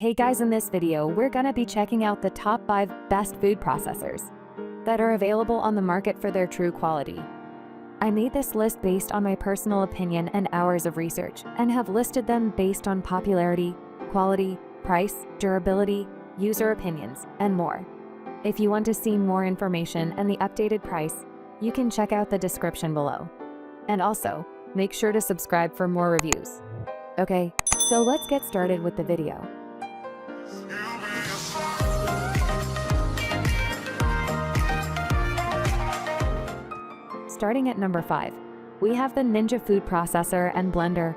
Hey guys, in this video, we're gonna be checking out the top 5 best food processors that are available on the market for their true quality. I made this list based on my personal opinion and hours of research, and have listed them based on popularity, quality, price, durability, user opinions, and more. If you want to see more information and the updated price, you can check out the description below. And also, make sure to subscribe for more reviews. Okay, so let's get started with the video. Starting at number 5, we have the Ninja food processor and blender.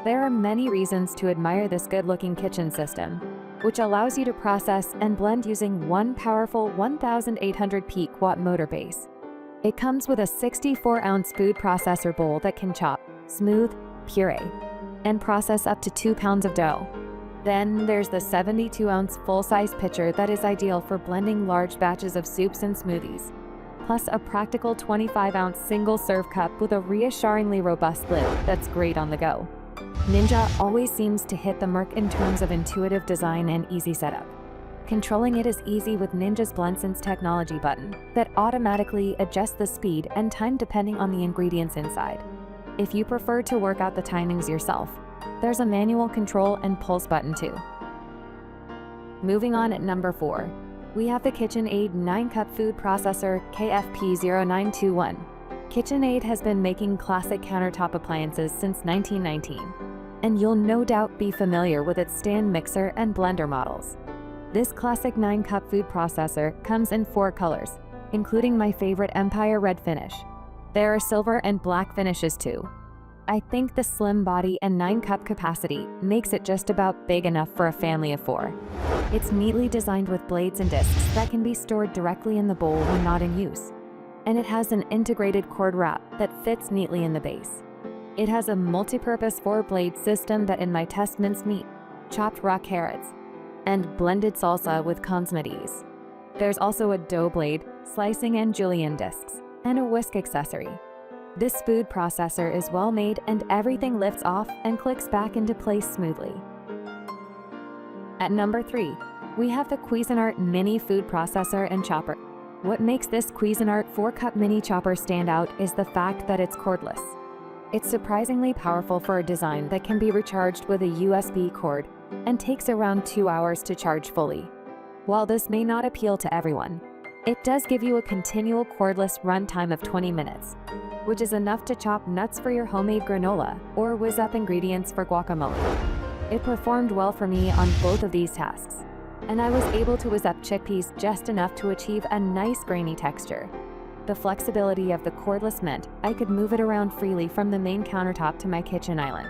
There are many reasons to admire this good-looking kitchen system, which allows you to process and blend using one powerful 1800 peak watt motor base. It comes with a 64-ounce food processor bowl that can chop, smooth, puree, and process up to 2 pounds of dough. Then there's the 72-ounce full-size pitcher that is ideal for blending large batches of soups and smoothies, plus a practical 25-ounce single-serve cup with a reassuringly robust lid that's great on the go. Ninja always seems to hit the mark in terms of intuitive design and easy setup. Controlling it is easy with Ninja's BlendSense technology button that automatically adjusts the speed and time depending on the ingredients inside. If you prefer to work out the timings yourself, there's a manual control and pulse button too. Moving on at number 4, we have the KitchenAid 9-cup food processor KFP0921. KitchenAid has been making classic countertop appliances since 1919, and you'll no doubt be familiar with its stand mixer and blender models. This classic 9-cup food processor comes in 4 colors, including my favorite Empire Red finish. There are silver and black finishes too. I think the slim body and 9-cup capacity makes it just about big enough for a family of 4. It's neatly designed with blades and discs that can be stored directly in the bowl when not in use. And it has an integrated cord wrap that fits neatly in the base. It has a multi-purpose 4-blade system that in my test minced meat, chopped raw carrots, and blended salsa with consummate ease. There's also a dough blade, slicing and julienne discs, and a whisk accessory. This food processor is well made and everything lifts off and clicks back into place smoothly. At number 3, we have the Cuisinart Mini Food Processor and Chopper. What makes this Cuisinart 4-cup mini chopper stand out is the fact that it's cordless. It's surprisingly powerful for a design that can be recharged with a USB cord and takes around 2 hours to charge fully. While this may not appeal to everyone, it does give you a continual cordless runtime of 20 minutes, which is enough to chop nuts for your homemade granola or whiz up ingredients for guacamole. It performed well for me on both of these tasks, and I was able to whiz up chickpeas just enough to achieve a nice grainy texture. The flexibility of the cordless meant I could move it around freely from the main countertop to my kitchen island.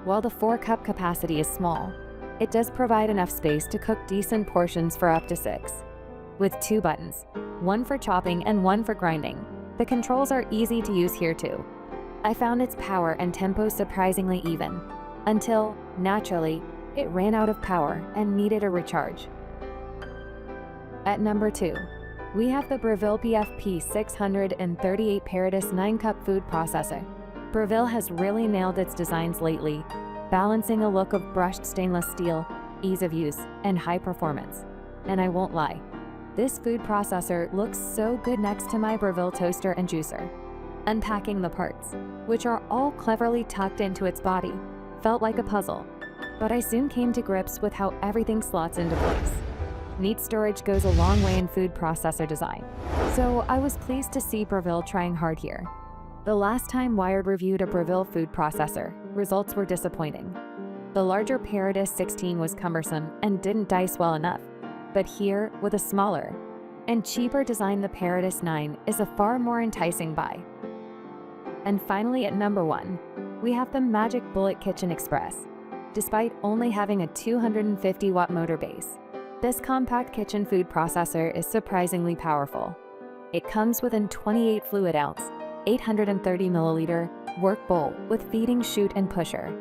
While the 4-cup capacity is small, it does provide enough space to cook decent portions for up to 6. With 2 buttons, one for chopping and one for grinding, the controls are easy to use here too. I found its power and tempo surprisingly even, until, naturally, it ran out of power and needed a recharge. At number 2, we have the Breville PFP 638 Paradice 9-cup food processor. Breville has really nailed its designs lately, balancing a look of brushed stainless steel, ease of use, and high performance. And I won't lie, this food processor looks so good next to my Breville toaster and juicer. Unpacking the parts, which are all cleverly tucked into its body, felt like a puzzle, but I soon came to grips with how everything slots into place. Neat storage goes a long way in food processor design, so I was pleased to see Breville trying hard here. The last time Wired reviewed a Breville food processor, results were disappointing. The larger Paradice 16 was cumbersome and didn't dice well enough, but here, with a smaller and cheaper design, the Paradice 9 is a far more enticing buy. And finally, at number 1, we have the Magic Bullet Kitchen Express. Despite only having a 250-watt motor base, this compact kitchen food processor is surprisingly powerful. It comes with a 28 fluid-ounce, 830 milliliter work bowl with feeding chute and pusher,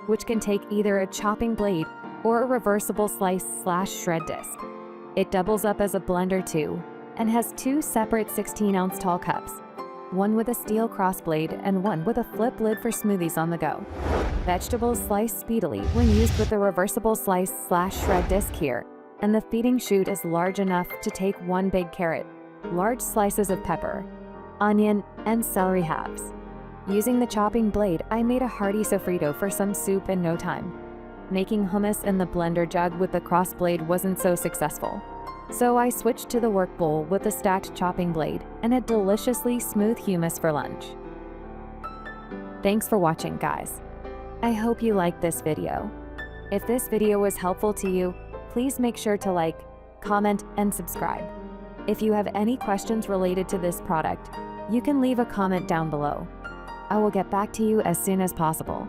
which can take either a chopping blade or a reversible slice/shred disc. It doubles up as a blender too, and has 2 separate 16-ounce tall cups. one with a steel crossblade and one with a flip lid for smoothies on the go. Vegetables slice speedily when used with the reversible slice/shred disc here, and the feeding chute is large enough to take one big carrot, large slices of pepper, onion, and celery halves. Using the chopping blade, I made a hearty sofrito for some soup in no time. Making hummus in the blender jug with the cross blade wasn't so successful, so I switched to the work bowl with a stacked chopping blade and a deliciously smooth hummus for lunch. Thanks for watching, guys. I hope you liked this video. If this video was helpful to you, please make sure to like, comment, and subscribe. If you have any questions related to this product, you can leave a comment down below. I will get back to you as soon as possible.